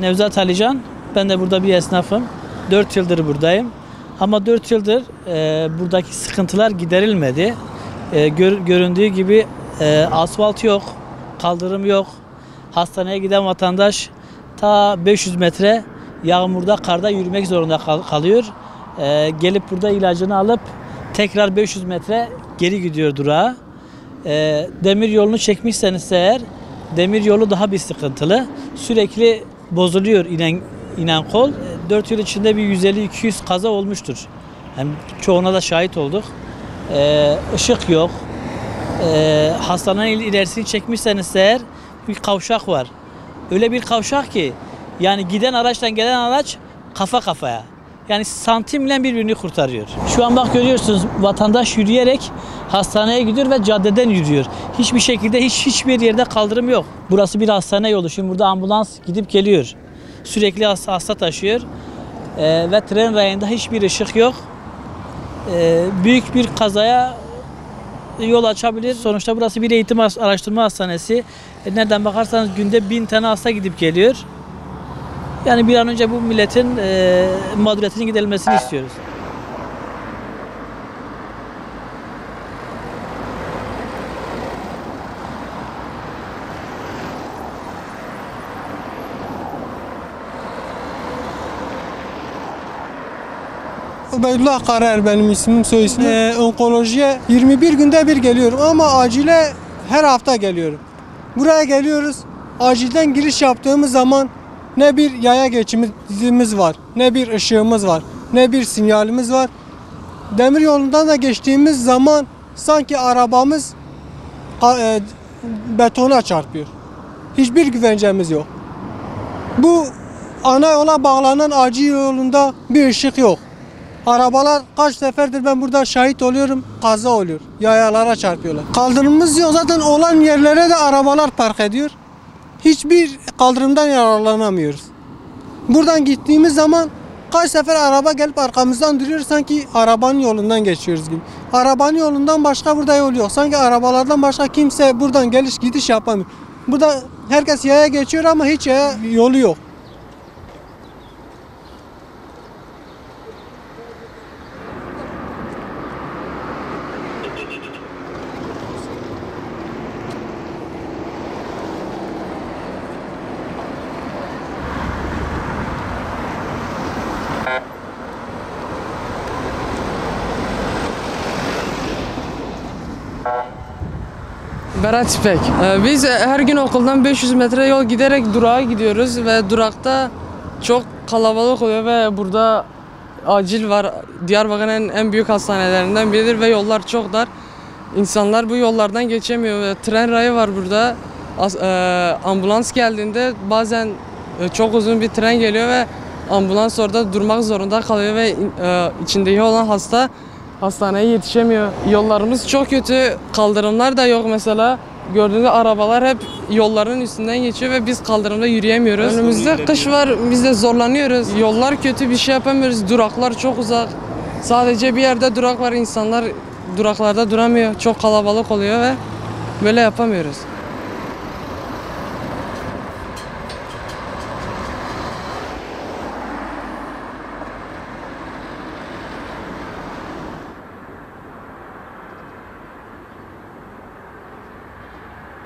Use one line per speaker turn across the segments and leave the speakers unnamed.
Nevzat Alican, ben de burada bir esnafım. 4 yıldır buradayım. Ama 4 yıldır buradaki sıkıntılar giderilmedi. Göründüğü gibi asfalt yok, kaldırım yok. Hastaneye giden vatandaş ta 500 metre yağmurda, karda yürümek zorunda kalıyor. Gelip burada ilacını alıp tekrar 500 metre geri gidiyor durağa. Demir yolunu çekmişseniz eğer, demir yolu daha bir sıkıntılı. Sürekli bozuluyor inen kol. 4 yıl içinde bir 150-200 kaza olmuştur. Yani çoğuna da şahit olduk. Işık yok. Hastanenin ilerisini çekmişseniz eğer bir kavşak var. Öyle bir kavşak ki yani giden araçtan gelen araç kafa kafaya. Yani santimle birbirini kurtarıyor. Şu an bak görüyorsunuz, vatandaş yürüyerek hastaneye gidiyor ve caddeden yürüyor. Hiçbir şekilde hiçbir yerde kaldırım yok. Burası bir hastane yolu. Şimdi burada ambulans gidip geliyor. Sürekli hasta taşıyor. Ve tren rayında hiçbir ışık yok. Büyük bir kazaya yol açabilir. Sonuçta burası bir eğitim araştırma hastanesi. Nereden bakarsanız günde 1000 tane hasta gidip geliyor. Yani bir an önce bu milletin mağduriyetinin giderilmesini istiyoruz.
Ubeydullah Karaer benim ismim, soy ismim. Onkolojiye 21 günde bir geliyorum ama acile her hafta geliyorum. Buraya geliyoruz. Acilden giriş yaptığımız zaman ne bir yaya geçidimiz var, ne bir ışığımız var, ne bir sinyalimiz var. Demir yolundan da geçtiğimiz zaman sanki arabamız betona çarpıyor. Hiçbir güvencemiz yok. Bu ana yola bağlanan acil yolunda bir ışık yok. Arabalar kaç seferdir ben burada şahit oluyorum, kaza oluyor. Yayalara çarpıyorlar. Kaldırımımız yok. Zaten olan yerlere de arabalar park ediyor. Hiçbir kaldırımdan yararlanamıyoruz. Buradan gittiğimiz zaman kaç sefer araba gelip arkamızdan duruyor, sanki arabanın yolundan geçiyoruz gibi. Arabanın yolundan başka burada yol yok. Sanki arabalardan başka kimse buradan geliş gidiş yapamıyor. Burada herkes yaya geçiyor ama hiç yaya yolu yok.
Berat İpek. Biz her gün okuldan 500 metre yol giderek durağa gidiyoruz ve durakta çok kalabalık oluyor ve burada acil var. Diyarbakır'ın en büyük hastanelerinden biridir ve yollar çok dar. İnsanlar bu yollardan geçemiyor ve tren rayı var burada. Ambulans geldiğinde bazen çok uzun bir tren geliyor ve ambulans orada durmak zorunda kalıyor ve içindeki olan hasta hastaneye yetişemiyor. Yollarımız çok kötü, kaldırımlar da yok mesela. Gördüğünüz arabalar hep yolların üstünden geçiyor ve biz kaldırımda yürüyemiyoruz. Önümüzde kış var, biz de zorlanıyoruz. Yollar kötü, bir şey yapamıyoruz. Duraklar çok uzak. Sadece bir yerde durak var, insanlar duraklarda duramıyor. Çok kalabalık oluyor ve böyle yapamıyoruz.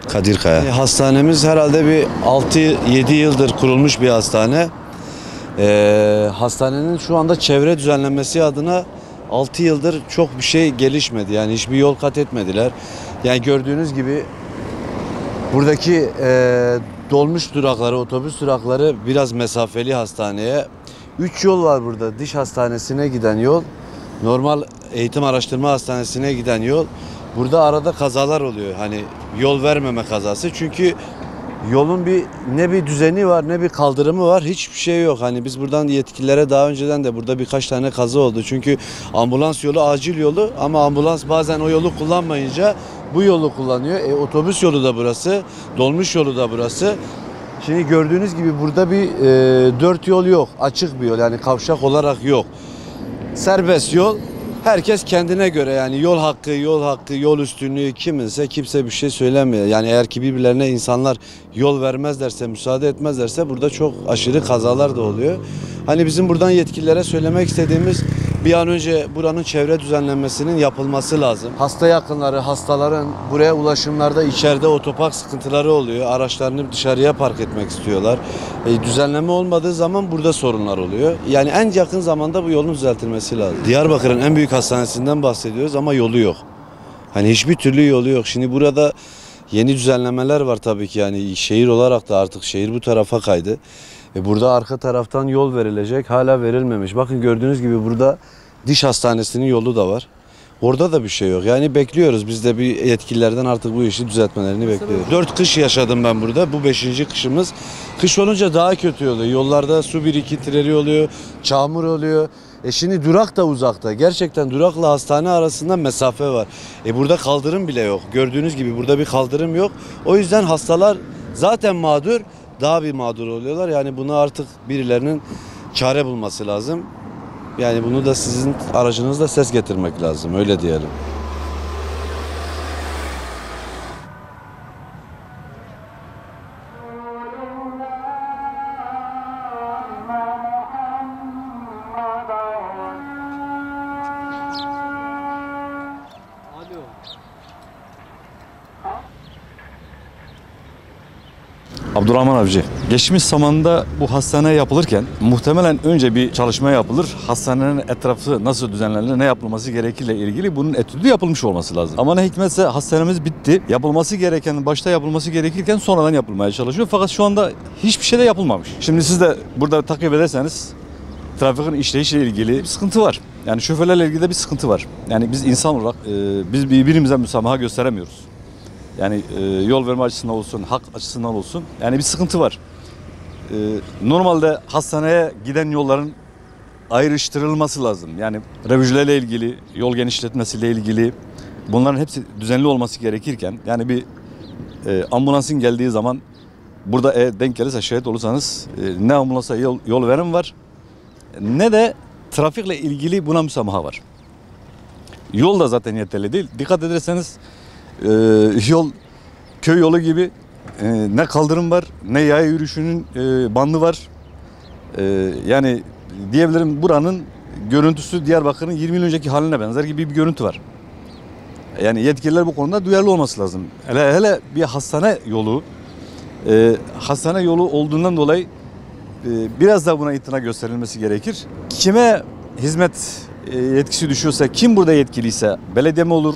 Kadirkaya. Hastanemiz herhalde bir 6-7 yıldır kurulmuş bir hastane. Hastanenin şu anda çevre düzenlenmesi adına 6 yıldır çok bir şey gelişmedi. Yani hiçbir yol kat etmediler. Yani gördüğünüz gibi buradaki dolmuş durakları, otobüs durakları biraz mesafeli hastaneye. 3 yol var burada. Diş hastanesine giden yol, normal eğitim araştırma hastanesine giden yol. Burada arada kazalar oluyor. Hani yol vermeme kazası. Çünkü yolun ne bir düzeni var, ne bir kaldırımı var. Hiçbir şey yok. Hani biz buradan yetkililere daha önceden de burada birkaç tane kaza oldu. Çünkü ambulans yolu acil yolu ama ambulans bazen o yolu kullanmayınca bu yolu kullanıyor. Otobüs yolu da burası, dolmuş yolu da burası. Şimdi gördüğünüz gibi burada bir 4 yol yok. Açık bir yol, yani kavşak olarak yok. Serbest yol. Herkes kendine göre yani yol hakkı, yol üstünlüğü kiminse kimse bir şey söylemiyor. Yani eğer ki birbirlerine insanlar yol vermezlerse, müsaade etmezlerse burada çok aşırı kazalar da oluyor. Hani bizim buradan yetkililere söylemek istediğimiz bir an önce buranın çevre düzenlenmesinin yapılması lazım. Hasta yakınları, hastaların buraya ulaşımlarda içeride otopark sıkıntıları oluyor. Araçlarını dışarıya park etmek istiyorlar. Düzenleme olmadığı zaman burada sorunlar oluyor. Yani en yakın zamanda bu yolun düzeltilmesi lazım. Diyarbakır'ın en büyük hastanesinden bahsediyoruz ama yolu yok. Hani hiçbir türlü yolu yok. Şimdi burada yeni düzenlemeler var tabii ki, yani şehir olarak da artık şehir bu tarafa kaydı. Burada arka taraftan yol verilecek, hala verilmemiş. Bakın gördüğünüz gibi burada diş hastanesinin yolu da var. Orada da bir şey yok. Yani bekliyoruz. Biz de bir yetkililerden artık bu işi düzeltmelerini bekliyoruz. 4 kış yaşadım ben burada. Bu 5. kışımız. Kış olunca daha kötü oluyor. Yollarda su birikintileri oluyor, çamur oluyor. Şimdi durak da uzakta. Gerçekten durakla hastane arasında mesafe var. Burada kaldırım bile yok. Gördüğünüz gibi burada bir kaldırım yok. O yüzden hastalar zaten mağdur, daha bir mağdur oluyorlar. Yani bunu artık birilerinin çare bulması lazım. Yani bunu da sizin aracınızla ses getirmek lazım. Öyle diyelim.
Abdurrahman Avcı. Geçmiş zamanda bu hastane yapılırken muhtemelen önce bir çalışma yapılır. Hastanenin etrafı nasıl düzenlenir, ne yapılması gerekirle ilgili bunun etüdü yapılmış olması lazım. Ama ne hikmetse hastanemiz bitti. Yapılması gereken, başta yapılması gerekirken sonradan yapılmaya çalışıyor. Fakat şu anda hiçbir şey de yapılmamış. Şimdi siz de burada takip ederseniz trafikin işleyişiyle ilgili bir sıkıntı var. Yani şoförlerle ilgili de bir sıkıntı var. Yani biz insan olarak biz birbirimize müsamaha gösteremiyoruz. Yani yol verme açısından olsun, hak açısından olsun. Yani bir sıkıntı var. Normalde hastaneye giden yolların ayrıştırılması lazım. Yani revüjlerle ilgili, yol genişletmesiyle ilgili bunların hepsi düzenli olması gerekirken yani bir ambulansın geldiği zaman burada denk gelirse şahit olursanız ne ambulansa yol verim var ne de trafikle ilgili buna müsamaha var. Yol da zaten yeterli değil. Dikkat ederseniz yol köy yolu gibi ne kaldırım var ne yaya yürüyüşünün bandı var. Yani diyebilirim buranın görüntüsü Diyarbakır'ın 20 yıl önceki haline benzer gibi bir görüntü var. Yani yetkililer bu konuda duyarlı olması lazım. Hele bir hastane yolu olduğundan dolayı biraz daha buna itina gösterilmesi gerekir. Kime hizmet yetkisi düşüyorsa, kim burada yetkiliyse belediye mi olur,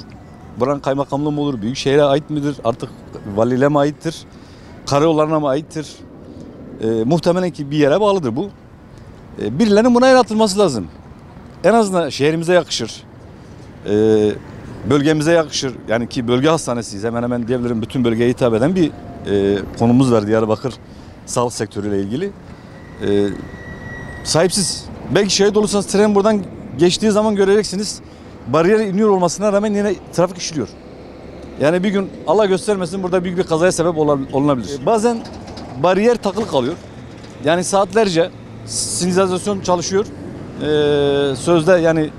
buranın kaymakamlığı mı olur, büyükşehire ait midir, artık valiliğe mi aittir, karayollarına mı aittir? Muhtemelen ki bir yere bağlıdır bu. Birilerinin buna el atılması lazım. En azından şehrimize yakışır, bölgemize yakışır. Yani ki bölge hastanesiyiz, hemen hemen diyebilirim bütün bölgeye hitap eden bir konumuz var Diyarbakır sağlık sektörüyle ilgili. Sahipsiz. Belki şehit olursanız tren buradan geçtiği zaman göreceksiniz. Bariyer iniyor olmasına rağmen yine trafik işliyor. Yani bir gün Allah göstermesin burada büyük bir kazaya sebep olunabilir. Bazen bariyer takılı kalıyor. Yani saatlerce sinyalizasyon çalışıyor. Sözde yani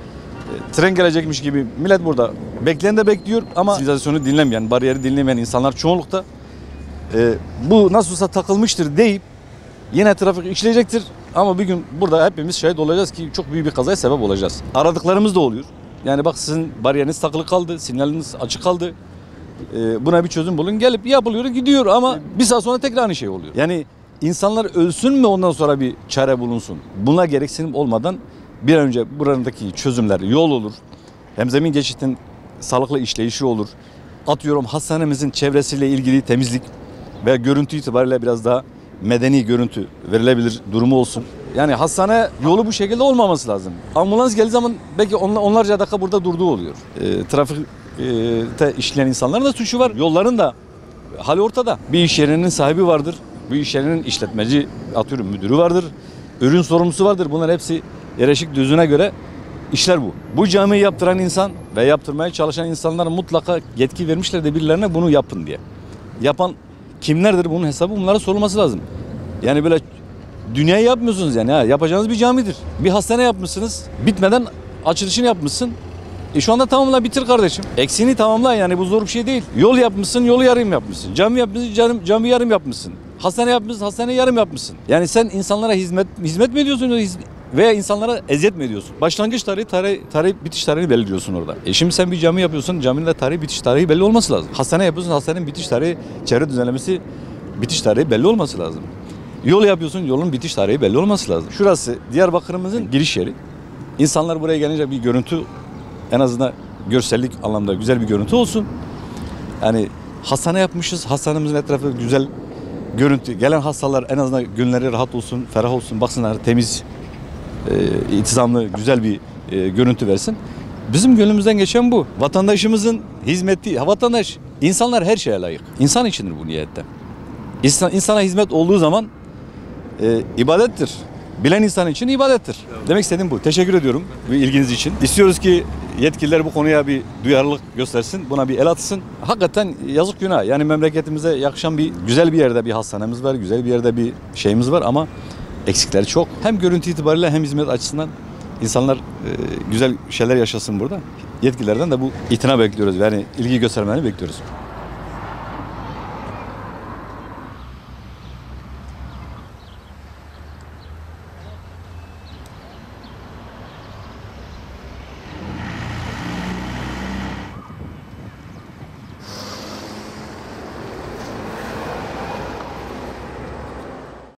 tren gelecekmiş gibi millet burada bekleyen de bekliyor ama sinyalizasyonu dinlemeyen, bariyeri dinlemeyen insanlar çoğunlukta bu nasıl olsa takılmıştır deyip yine trafik işleyecektir. Ama bir gün burada hepimiz şahit olacağız ki çok büyük bir kazaya sebep olacağız. Aradıklarımız da oluyor. Yani bak sizin bariyeriniz takılı kaldı, sinyaliniz açık kaldı. Buna bir çözüm bulun. Gelip yapılıyor, gidiyor ama bir saat sonra tekrar aynı şey oluyor. Yani insanlar ölsün mü ondan sonra bir çare bulunsun. Buna gereksinim olmadan bir an önce buradaki çözümler, yol olur. Hemzemin geçitin sağlıklı işleyişi olur. Atıyorum hastanemizin çevresiyle ilgili temizlik veya görüntü itibariyle biraz daha medeni görüntü verilebilir durumu olsun. Yani hastane yolu bu şekilde olmaması lazım. Ambulans geldiği zaman belki onlarca dakika burada durduğu oluyor. Trafikte işleyen insanların da suçu var. Yolların da hali ortada. Bir iş yerinin sahibi vardır. Bu iş yerinin işletmeci, atıyorum müdürü vardır. Ürün sorumlusu vardır. Bunlar hepsi yerleşik düzüne göre işler bu. Bu camiyi yaptıran insan ve yaptırmaya çalışan insanlar mutlaka yetki vermişler de birilerine bunu yapın diye. Yapan kimlerdir bunun hesabı bunlara sorulması lazım. Yani böyle dünyayı yapmıyorsunuz yani. Yapacağınız bir camidir. Bir hastane yapmışsınız. Bitmeden açılışını yapmışsın. Şu anda tamamla bitir kardeşim. Eksiğini tamamla, yani bu zor bir şey değil. Yol yapmışsın, yolu yarım yapmışsın. Cami yapmışsın, cami yarım yapmışsın. Hastane yapmışsın, hastane yarım yapmışsın. Yani sen insanlara hizmet mi ediyorsun veya insanlara eziyet mi ediyorsun? Başlangıç tarihi bitiş tarihini belirliyorsun orada. Şimdi sen bir cami yapıyorsun, caminin de tarihi bitiş tarihi belli olması lazım. Hastane yapıyorsun, hastanenin bitiş tarihi, çevre düzenlemesi bitiş tarihi belli olması lazım. Yol yapıyorsun, yolun bitiş tarihi belli olması lazım. Şurası Diyarbakır'ımızın giriş yeri. İnsanlar buraya gelince bir görüntü, en azından görsellik anlamda güzel bir görüntü olsun. Yani hastane yapmışız, hastanemizin etrafı güzel görüntü. Gelen hastalar en azından günleri rahat olsun, ferah olsun, baksınlar temiz, intizamlı, güzel bir görüntü versin. Bizim gönlümüzden geçen bu. Vatandaşımızın hizmeti, vatandaş, insanlar her şeye layık. İnsan içindir bu niyette. İnsana hizmet olduğu zaman ibadettir. Bilen insan için ibadettir. Demek istediğim bu. Teşekkür ediyorum bu ilginiz için. İstiyoruz ki yetkililer bu konuya bir duyarlılık göstersin. Buna bir el atsın. Hakikaten yazık günah. Yani memleketimize yakışan güzel bir yerde bir hastanemiz var. Güzel bir yerde bir şeyimiz var ama eksikleri çok. Hem görüntü itibariyle hem hizmet açısından insanlar güzel şeyler yaşasın burada. Yetkililerden de bu itina bekliyoruz. Yani ilgi göstermelerini bekliyoruz.